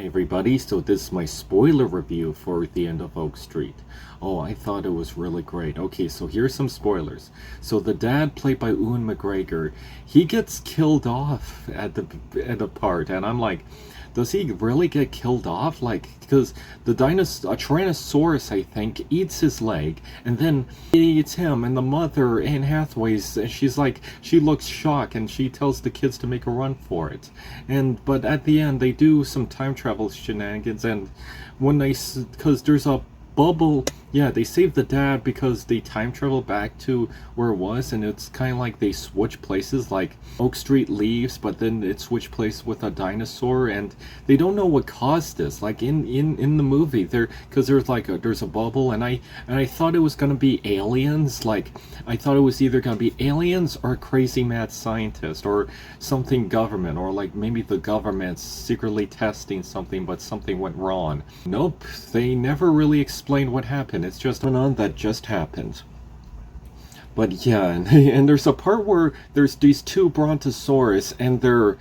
Hi everybody, so this is my spoiler review for The End of Oak Street. Oh, I thought it was really great. Okay, so here's some spoilers. So the dad, played by Ewan McGregor, he gets killed off at the part, and I'm like, does he really get killed off? Like, because a Tyrannosaurus, I think, eats his leg, and then it eats him, and the mother, Anne Hathaway's, she's like, she looks shocked, and she tells the kids to make a run for it. But at the end, they do some time travel shenanigans, and because there's a bubble, yeah, they save the dad because they time travel back to where it was, and it's kind of like they switch places, like Oak Street leaves, but then it switch place with a dinosaur, and they don't know what caused this. Like in the movie, because there's a bubble, and I thought it was gonna be aliens. Like, I thought it was either gonna be aliens or a crazy mad scientist or something government, or like maybe the government's secretly testing something, but something went wrong. Nope, they never really explained what happened. It's just on that just happened. But yeah, and there's a part where there's these two Brontosaurus, and they're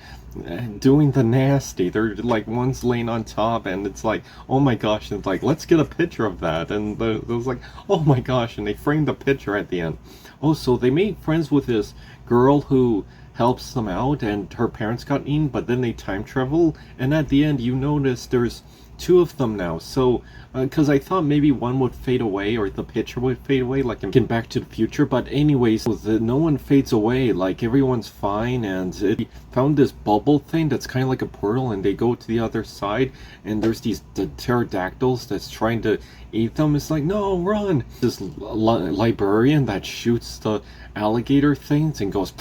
doing the nasty. They're like, one's laying on top, and it's like, oh my gosh, and it's like, let's get a picture of that. And it was like, oh my gosh, and they framed the picture at the end. Oh, so they made friends with this girl who helps them out, and her parents got eaten, but then they time travel, and at the end you notice there's two of them now. So because I thought maybe one would fade away, or the picture would fade away, like in Back to the Future, but anyways, no one fades away, like everyone's fine, and it found this bubble thing that's kind of like a portal, and they go to the other side, and there's the pterodactyls that's trying to eat them. It's like, no, run! This librarian that shoots the alligator things and goes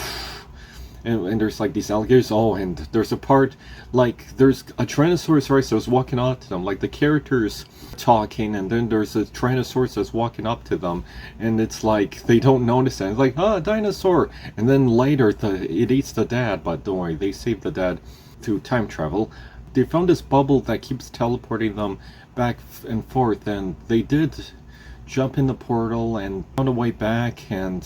and there's like these alligators. Oh, and there's a part, like, there's a Tyrannosaurus Rex that's walking up to them, like the characters talking, and then there's a Tyrannosaurus that's walking up to them, and it's like they don't notice it. It's like, ah, dinosaur, and then later it eats the dad, but don't worry, they save the dad through time travel. They found this bubble that keeps teleporting them back and forth, and they did jump in the portal and found a way back, and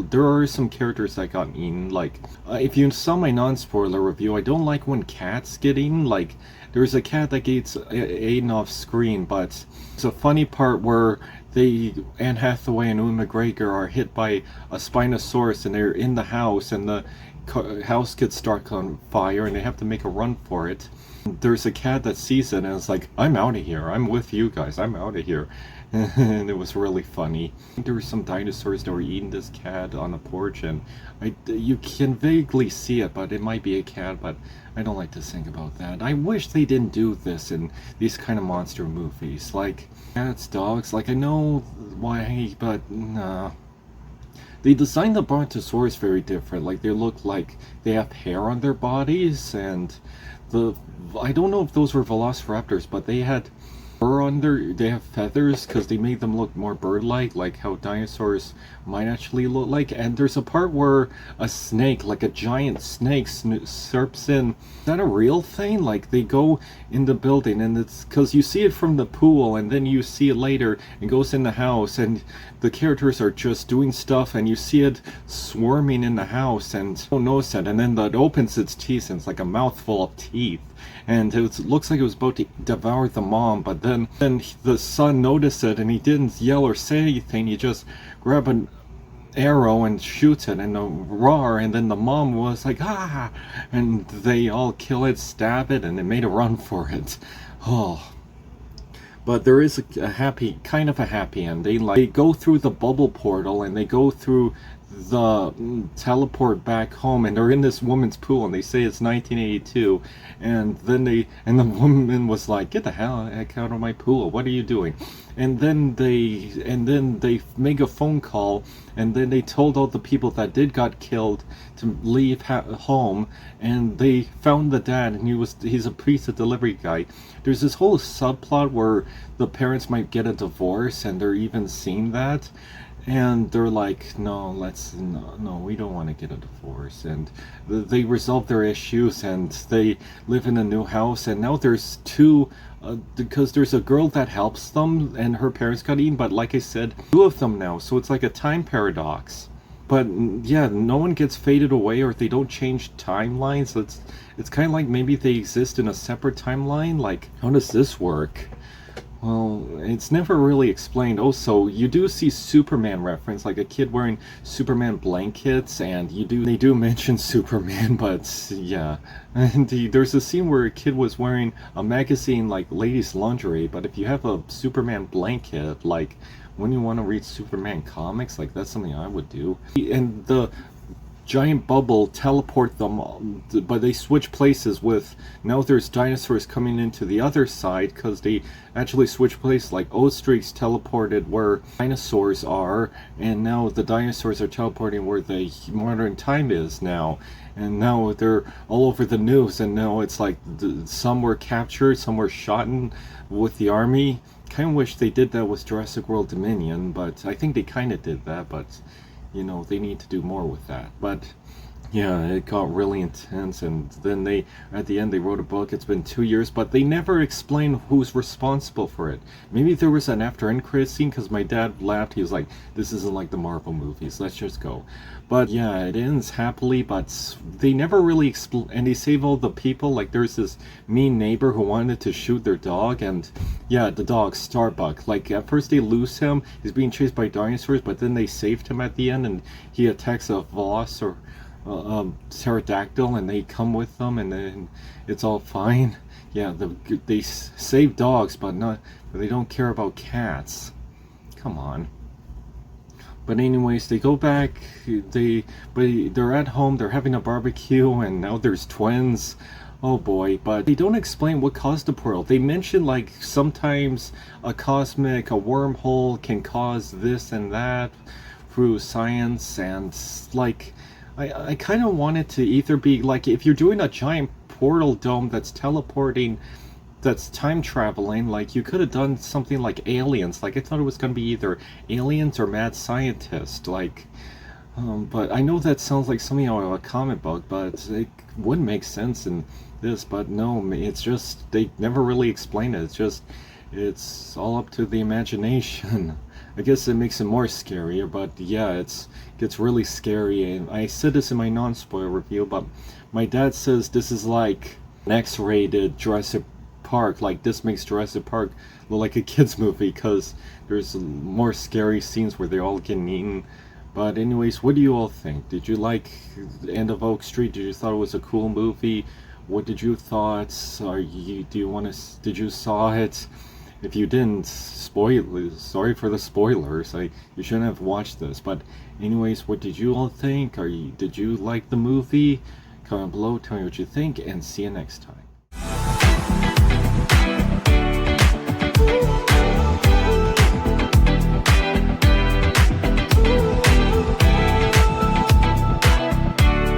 there are some characters that got eaten. Like, if you saw my non-spoiler review, I don't like when cats get eaten. Like, there's a cat that gets eaten off screen, but it's a funny part where Anne Hathaway and Ewan McGregor are hit by a Spinosaurus, and they're in the house, and the house gets stuck on fire, and they have to make a run for it. There's a cat that sees it, and it's like, I'm out of here, I'm with you guys, I'm out of here. And it was really funny. There were some dinosaurs that were eating this cat on the porch, and you can vaguely see it, but it might be a cat, but I don't like to think about that. I wish they didn't do this in these kind of monster movies. Like, cats, dogs, like, I know why, but nah. They designed the Brontosaurus very different. Like, they look like they have hair on their bodies, and I don't know if those were velociraptors, but they had fur they have feathers, because they made them look more bird-like, like how dinosaurs might actually look like. And there's a part where a snake, like a giant snake, surps in. Is that a real thing? Like, they go in the building, and it's because you see it from the pool, and then you see it later and goes in the house, and the characters are just doing stuff, and you see it swarming in the house, and don't notice it, and then it opens its teeth, and it's like a mouthful of teeth, and it looks like it was about to devour the mom. But then the son noticed it, and he didn't yell or say anything. He just grabbed an arrow and shoots it, and a roar, and then the mom was like, ah, and they all kill it, stab it, and they made a run for it. Oh. But there is a happy, kind of a happy end. They go through the bubble portal, and they go through the teleport back home, and they're in this woman's pool, and they say it's 1982, and then the woman was like, get the heck out of my pool, what are you doing? And then they make a phone call, and then they told all the people that got killed to leave home, and they found the dad, and he's a pizza delivery guy. There's this whole subplot where the parents might get a divorce, and they're even seeing that, and they're like, no, we don't want to get a divorce, and they resolve their issues, and they live in a new house. And now there's two, because there's a girl that helps them, and her parents got eaten, but like I said, two of them now, so it's like a time paradox. but yeah, no one gets faded away, or they don't change timelines. It's kind of like maybe they exist in a separate timeline. Like, how does this work? Well, it's never really explained. Oh, so you do see Superman reference, like a kid wearing Superman blankets, and they do mention Superman, but yeah. And there's a scene where a kid was wearing a magazine like ladies' lingerie, but if you have a Superman blanket, like, wouldn't you want to read Superman comics? Like, that's something I would do. And the giant bubble teleport them, but they switch places with, now there's dinosaurs coming into the other side because they actually switch places. Like Ostreak's teleported where dinosaurs are, and now the dinosaurs are teleporting where the modern time is now, and now they're all over the news, and now it's like some were captured, some were shot with the army. Kind of wish they did that with Jurassic World Dominion, but I think they kind of did that, but you know, they need to do more with that. But yeah, it got really intense, and then they, at the end, they wrote a book. It's been 2 years, but they never explain who's responsible for it. Maybe there was an after-end credit scene, because my dad laughed. He was like, this isn't like the Marvel movies, let's just go. But yeah, it ends happily, but they never really explain, and they save all the people. Like, there's this mean neighbor who wanted to shoot their dog, and yeah, the dog, Starbuck. Like, at first they lose him, he's being chased by dinosaurs, but then they saved him at the end, and he attacks a Veloc or pterodactyl, and they come with them, and then it's all fine. Yeah, they save dogs, but they don't care about cats. Come on. But anyways, they go back. They're at home. They're having a barbecue, and now there's twins. Oh boy! But they don't explain what caused the portal. They mention like sometimes a wormhole can cause this and that through science, and like I kind of want it to either be like, if you're doing a giant portal dome that's teleporting, that's time traveling, like you could have done something like Aliens. Like I thought it was going to be either Aliens or Mad Scientist. Like, but I know that sounds like something out of a comic book, but it would make sense in this. But no, it's just they never really explain it. It's all up to the imagination. I guess it makes it more scarier, but yeah, it gets really scary. And I said this in my non-spoiler review, but my dad says this is like an X-rated Jurassic Park. Like, this makes Jurassic Park look like a kid's movie because there's more scary scenes where they're all getting eaten. But anyways, what do you all think? Did you like End of Oak Street? Did you thought it was a cool movie? What did you thought? Did you saw it? If you didn't, sorry for the spoilers. You shouldn't have watched this. But anyways, what did you all think? Did you like the movie? Comment below, tell me what you think, and see you next time.